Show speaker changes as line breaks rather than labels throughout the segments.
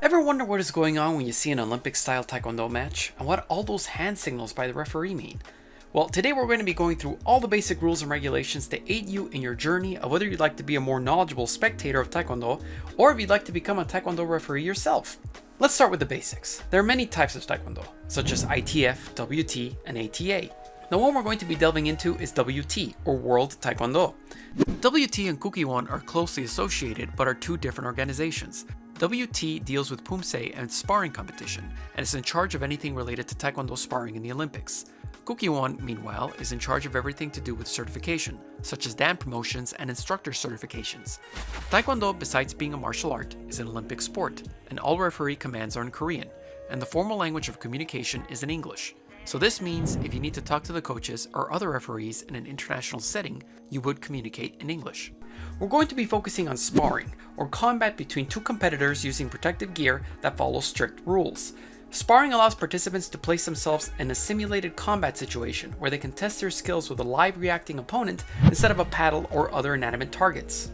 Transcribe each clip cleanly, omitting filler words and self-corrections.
Ever wonder what is going on when you see an Olympic-style Taekwondo match, and what all those hand signals by the referee mean? Well, today we're going to be going through all the basic rules and regulations to aid you in your journey of whether you'd like to be a more knowledgeable spectator of Taekwondo, or if you'd like to become a Taekwondo referee yourself. Let's start with the basics. There are many types of Taekwondo, such as ITF, WT, and ATA. The one we're going to be delving into is WT, or World Taekwondo. WT and Kukkiwon are closely associated, but are two different organizations. WT deals with Pumse and sparring competition, and is in charge of anything related to Taekwondo sparring in the Olympics. Kukkiwon, meanwhile, is in charge of everything to do with certification, such as Dan promotions and instructor certifications. Taekwondo, besides being a martial art, is an Olympic sport, and all referee commands are in Korean, and the formal language of communication is in English. So this means if you need to talk to the coaches or other referees in an international setting, you would communicate in English. We're going to be focusing on sparring, or combat between two competitors using protective gear that follows strict rules. Sparring allows participants to place themselves in a simulated combat situation where they can test their skills with a live reacting opponent instead of a paddle or other inanimate targets.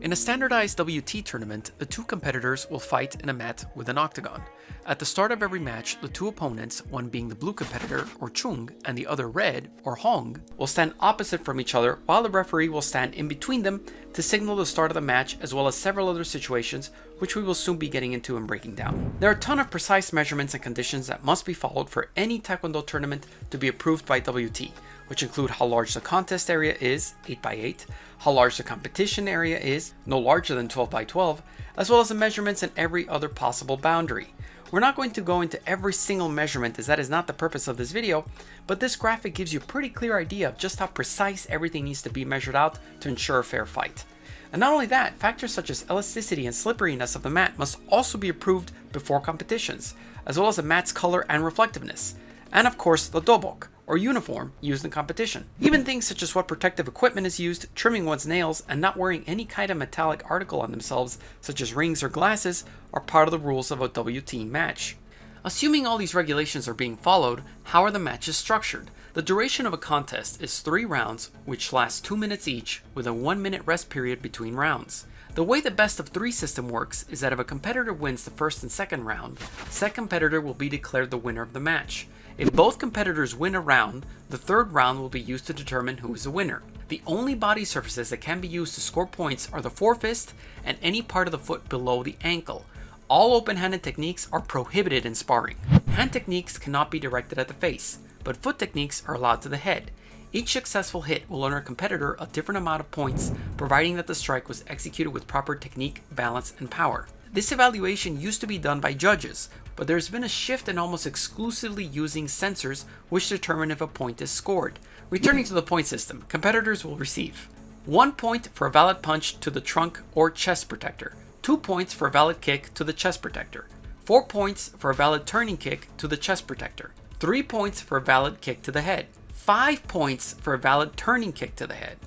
In a standardized WT tournament, the two competitors will fight in a mat with an octagon. At the start of every match, the two opponents, one being the blue competitor, or Cheung, and the other red, or Hong, will stand opposite from each other, while the referee will stand in between them to signal the start of the match, as well as several other situations, which we will soon be getting into and breaking down. There are a ton of precise measurements and conditions that must be followed for any Taekwondo tournament to be approved by WT, which include how large the contest area is, 8x8, how large the competition area is, no larger than 12x12, as well as the measurements in every other possible boundary. We're not going to go into every single measurement, as that is not the purpose of this video, but this graphic gives you a pretty clear idea of just how precise everything needs to be measured out to ensure a fair fight. And not only that, factors such as elasticity and slipperiness of the mat must also be approved before competitions, as well as the mat's color and reflectiveness. And of course, the dobok, or uniform, used in competition. Even things such as what protective equipment is used, trimming one's nails, and not wearing any kind of metallic article on themselves, such as rings or glasses, are part of the rules of a WT match. Assuming all these regulations are being followed, how are the matches structured? The duration of a contest is 3 rounds, which last 2 minutes each, with a 1-minute rest period between rounds. The way the best of 3 system works is that if a competitor wins the first and second round, said competitor will be declared the winner of the match. If both competitors win a round, the third round will be used to determine who is the winner. The only body surfaces that can be used to score points are the forefist and any part of the foot below the ankle. All open-handed techniques are prohibited in sparring. Hand techniques cannot be directed at the face, but foot techniques are allowed to the head. Each successful hit will earn a competitor a different amount of points, providing that the strike was executed with proper technique, balance, and power. This evaluation used to be done by judges, but there's been a shift in almost exclusively using sensors which determine if a point is scored. Returning to the point system, competitors will receive 1 point for a valid punch to the trunk or chest protector, 2 points for a valid kick to the chest protector, 4 points for a valid turning kick to the chest protector, 3 points for a valid kick to the head, 5 points for a valid turning kick to the head,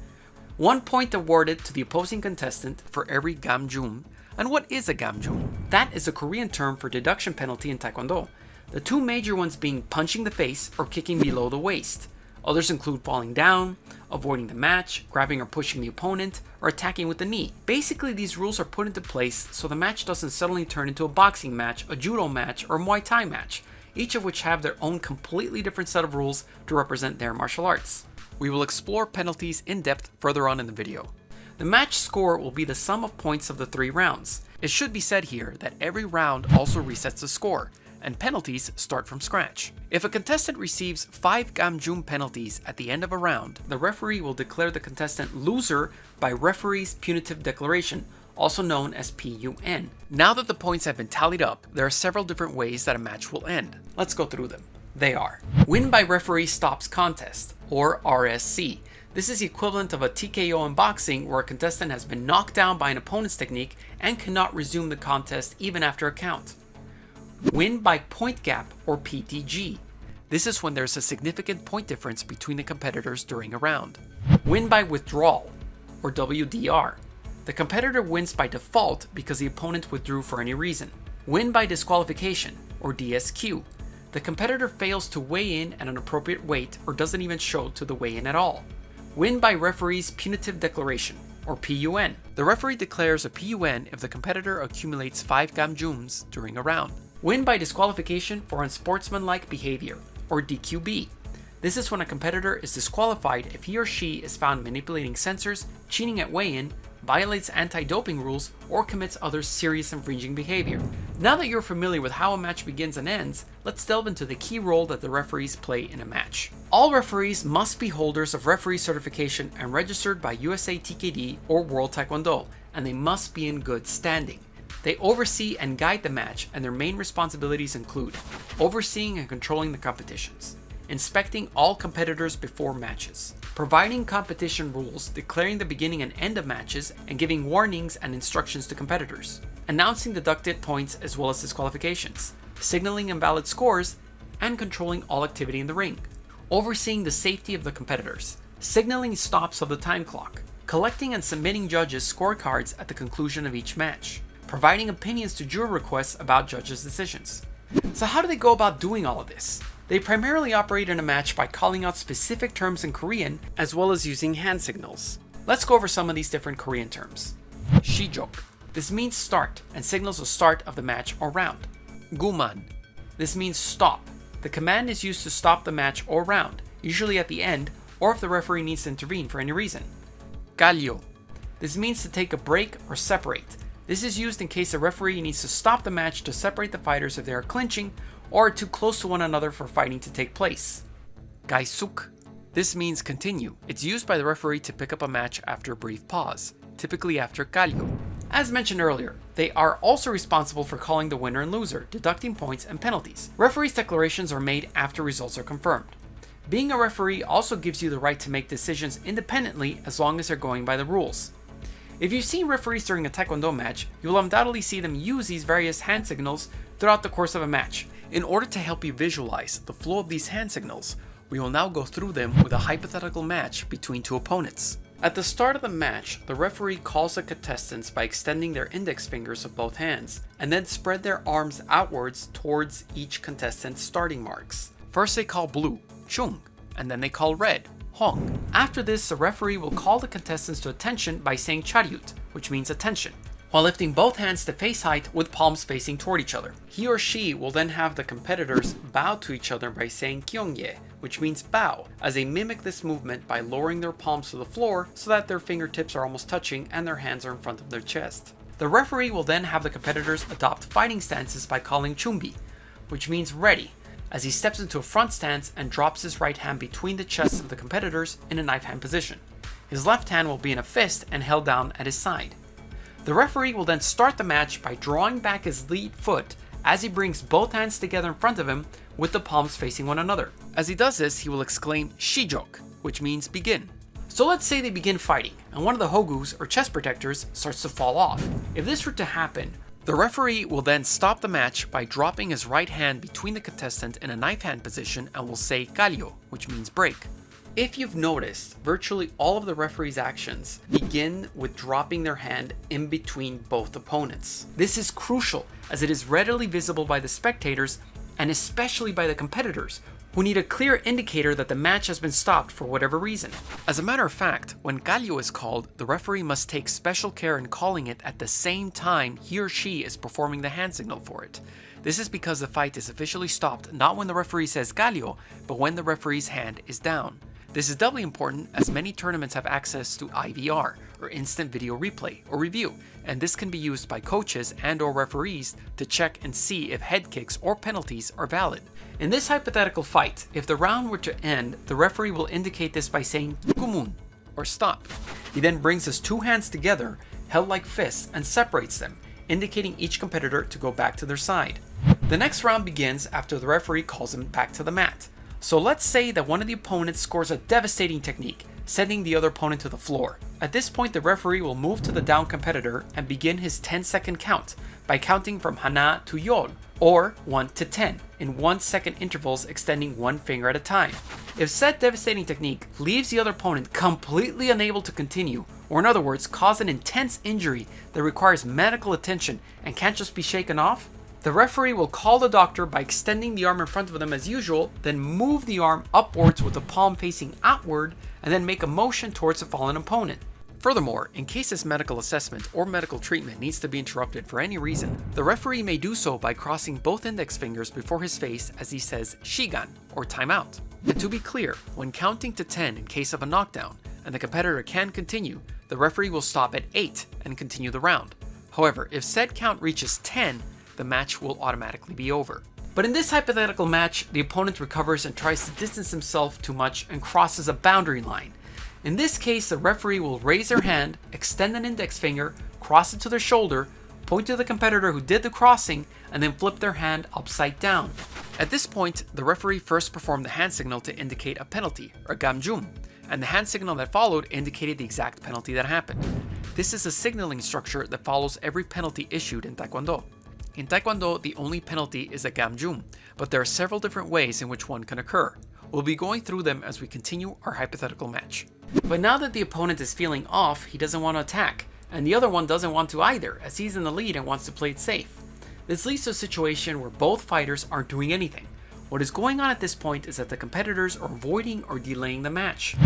1 point awarded to the opposing contestant for every gamjum. And what is a gamjum? That is a Korean term for deduction penalty in Taekwondo. The two major ones being punching the face or kicking below the waist. Others include falling down, avoiding the match, grabbing or pushing the opponent, or attacking with the knee. Basically, these rules are put into place so the match doesn't suddenly turn into a boxing match, a judo match, or a Muay Thai match, each of which have their own completely different set of rules to represent their martial arts. We will explore penalties in depth further on in the video. The match score will be the sum of points of the 3 rounds. It should be said here that every round also resets the score, and penalties start from scratch. If a contestant receives 5 gamjum penalties at the end of a round, the referee will declare the contestant loser by referee's punitive declaration, also known as PUN. Now that the points have been tallied up, there are several different ways that a match will end. Let's go through them. They are: win by referee stops contest, or RSC. This is the equivalent of a TKO in boxing, where a contestant has been knocked down by an opponent's technique and cannot resume the contest even after a count. Win by point gap, or PTG. This is when there's a significant point difference between the competitors during a round. Win by withdrawal, or WDR. The competitor wins by default because the opponent withdrew for any reason. Win by disqualification, or DSQ. The competitor fails to weigh in at an appropriate weight or doesn't even show to the weigh-in at all. Win by referee's punitive declaration, or PUN. The referee declares a PUN if the competitor accumulates 5 gamjums during a round. Win by disqualification for unsportsmanlike behavior, or DQB. This is when a competitor is disqualified if he or she is found manipulating sensors, cheating at weigh-in, violates anti-doping rules, or commits other serious infringing behavior. Now that you're familiar with how a match begins and ends, let's delve into the key role that the referees play in a match. All referees must be holders of referee certification and registered by USA TKD or World Taekwondo, and they must be in good standing. They oversee and guide the match, and their main responsibilities include overseeing and controlling the competitions, inspecting all competitors before matches, providing competition rules, declaring the beginning and end of matches, and giving warnings and instructions to competitors, announcing deducted points as well as disqualifications, signaling invalid scores, and controlling all activity in the ring, overseeing the safety of the competitors, signaling stops of the time clock, collecting and submitting judges' scorecards at the conclusion of each match, providing opinions to juror requests about judges' decisions. So how do they go about doing all of this? They primarily operate in a match by calling out specific terms in Korean, as well as using hand signals. Let's go over some of these different Korean terms. Shijok. This means start and signals the start of the match or round. Guman. This means stop. The command is used to stop the match or round, usually at the end, or if the referee needs to intervene for any reason. Galyo. This means to take a break or separate. This is used in case the referee needs to stop the match to separate the fighters if they are clinching or are too close to one another for fighting to take place. Gaisuk. This means continue. It's used by the referee to pick up a match after a brief pause, typically after galyo. As mentioned earlier, they are also responsible for calling the winner and loser, deducting points and penalties. Referees' declarations are made after results are confirmed. Being a referee also gives you the right to make decisions independently as long as they're going by the rules. If you've seen referees during a Taekwondo match, you will undoubtedly see them use these various hand signals throughout the course of a match. In order to help you visualize the flow of these hand signals, we will now go through them with a hypothetical match between two opponents. At the start of the match, the referee calls the contestants by extending their index fingers of both hands, and then spread their arms outwards towards each contestant's starting marks. First they call blue, Cheung, and then they call red, Hong. After this, the referee will call the contestants to attention by saying Charyut, which means attention, while lifting both hands to face height with palms facing toward each other. He or she will then have the competitors bow to each other by saying Kyongye, which means bow, as they mimic this movement by lowering their palms to the floor so that their fingertips are almost touching and their hands are in front of their chest. The referee will then have the competitors adopt fighting stances by calling Chumbi, which means ready, as he steps into a front stance and drops his right hand between the chests of the competitors in a knife hand position. His left hand will be in a fist and held down at his side. The referee will then start the match by drawing back his lead foot as he brings both hands together in front of him with the palms facing one another. As he does this, he will exclaim Shijok, which means begin. So let's say they begin fighting, and one of the hogus or chest protectors starts to fall off. If this were to happen, the referee will then stop the match by dropping his right hand between the contestant in a knife hand position and will say Galyo, which means break. If you've noticed, virtually all of the referee's actions begin with dropping their hand in between both opponents. This is crucial as it is readily visible by the spectators and especially by the competitors, who need a clear indicator that the match has been stopped for whatever reason. As a matter of fact, when galyo is called, the referee must take special care in calling it at the same time he or she is performing the hand signal for it. This is because the fight is officially stopped not when the referee says galyo, but when the referee's hand is down. This is doubly important as many tournaments have access to IVR, or instant video replay or review, and this can be used by coaches and or referees to check and see if head kicks or penalties are valid. In this hypothetical fight, if the round were to end, the referee will indicate this by saying gumun, or stop. He then brings his two hands together, held like fists, and separates them, indicating each competitor to go back to their side. The next round begins after the referee calls him back to the mat. So let's say that one of the opponents scores a devastating technique, sending the other opponent to the floor. At this point, the referee will move to the down competitor and begin his 10-second count by counting from hana to yor, or 1 to 10, in 1-second intervals extending one finger at a time. If said devastating technique leaves the other opponent completely unable to continue, or in other words, cause an intense injury that requires medical attention and can't just be shaken off, the referee will call the doctor by extending the arm in front of them as usual, then move the arm upwards with the palm facing outward, and then make a motion towards the fallen opponent. Furthermore, in case this medical assessment or medical treatment needs to be interrupted for any reason, the referee may do so by crossing both index fingers before his face as he says "shigan" or "timeout." And to be clear, when counting to 10 in case of a knockdown and the competitor can continue, the referee will stop at 8 and continue the round. However, if said count reaches 10, the match will automatically be over. But in this hypothetical match, the opponent recovers and tries to distance himself too much and crosses a boundary line. In this case, the referee will raise their hand, extend an index finger, cross it to their shoulder, point to the competitor who did the crossing, and then flip their hand upside down. At this point, the referee first performed the hand signal to indicate a penalty, or gamjum, and the hand signal that followed indicated the exact penalty that happened. This is a signaling structure that follows every penalty issued in Taekwondo. In Taekwondo, the only penalty is a gamjum, but there are several different ways in which one can occur. We'll be going through them as we continue our hypothetical match. But now that the opponent is feeling off, he doesn't want to attack, and the other one doesn't want to either, as he's in the lead and wants to play it safe. This leads to a situation where both fighters aren't doing anything. What is going on at this point is that the competitors are avoiding or delaying the match.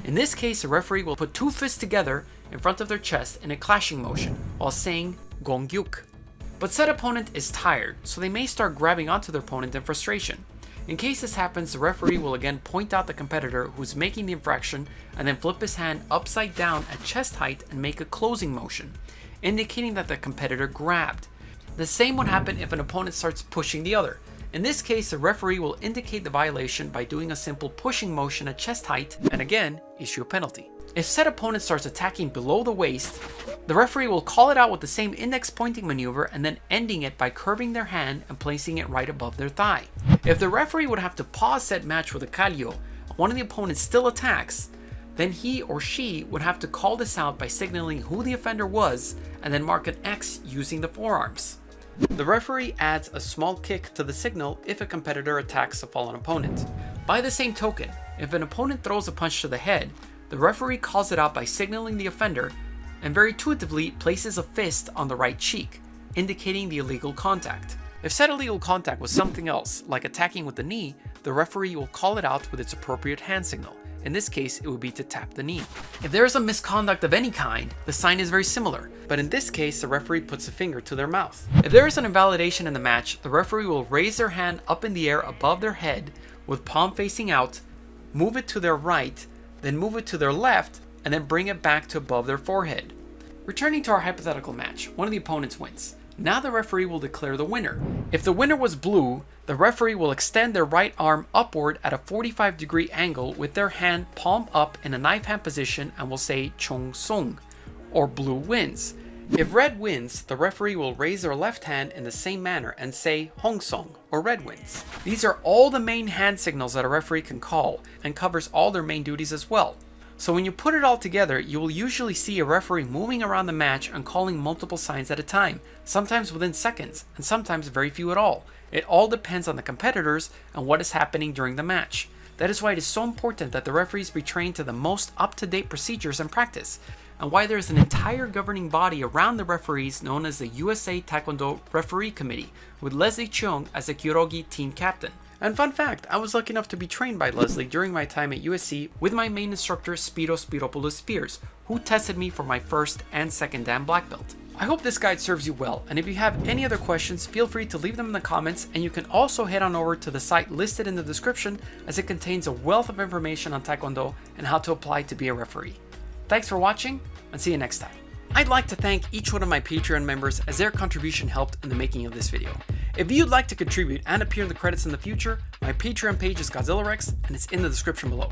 In this case, the referee will put two fists together in front of their chest in a clashing motion while saying "gongyuk." But said opponent is tired, so they may start grabbing onto their opponent in frustration. In case this happens, the referee will again point out the competitor who's making the infraction and then flip his hand upside down at chest height and make a closing motion, indicating that the competitor grabbed. The same would happen if an opponent starts pushing the other. In this case, the referee will indicate the violation by doing a simple pushing motion at chest height and again issue a penalty. If said opponent starts attacking below the waist, the referee will call it out with the same index pointing maneuver and then ending it by curving their hand and placing it right above their thigh. If the referee would have to pause said match with a kallyo and one of the opponents still attacks, then he or she would have to call this out by signaling who the offender was and then mark an X using the forearms. The referee adds a small kick to the signal if a competitor attacks a fallen opponent. By the same token, if an opponent throws a punch to the head, the referee calls it out by signaling the offender and very intuitively places a fist on the right cheek, indicating the illegal contact. If said illegal contact was something else, like attacking with the knee, the referee will call it out with its appropriate hand signal. In this case, it would be to tap the knee. If there is a misconduct of any kind, the sign is very similar, but in this case, the referee puts a finger to their mouth. If there is an invalidation in the match, the referee will raise their hand up in the air above their head with palm facing out, move it to their right, then move it to their left, and then bring it back to above their forehead. Returning to our hypothetical match, one of the opponents wins. Now the referee will declare the winner. If the winner was blue, the referee will extend their right arm upward at a 45-degree angle with their hand palm up in a knife hand position and will say Cheung Song, or blue wins. If red wins, the referee will raise their left hand in the same manner and say Hong Song, or red wins. These are all the main hand signals that a referee can call and covers all their main duties as well. So when you put it all together, you will usually see a referee moving around the match and calling multiple signs at a time, sometimes within seconds, and sometimes very few at all. It all depends on the competitors and what is happening during the match. That is why it is so important that the referees be trained to the most up-to-date procedures and practice, and why there is an entire governing body around the referees known as the USA Taekwondo Referee Committee, with Leslie Cheung as the Kyoryugi team captain. And fun fact, I was lucky enough to be trained by Leslie during my time at USC with my main instructor Spiropoulos Spears, who tested me for my first and second Dan black belt. I hope this guide serves you well, and if you have any other questions, feel free to leave them in the comments, and you can also head on over to the site listed in the description as it contains a wealth of information on Taekwondo and how to apply to be a referee. Thanks for watching, and see you next time. I'd like to thank each one of my Patreon members as their contribution helped in the making of this video. If you'd like to contribute and appear in the credits in the future, my Patreon page is Godzillarex and it's in the description below.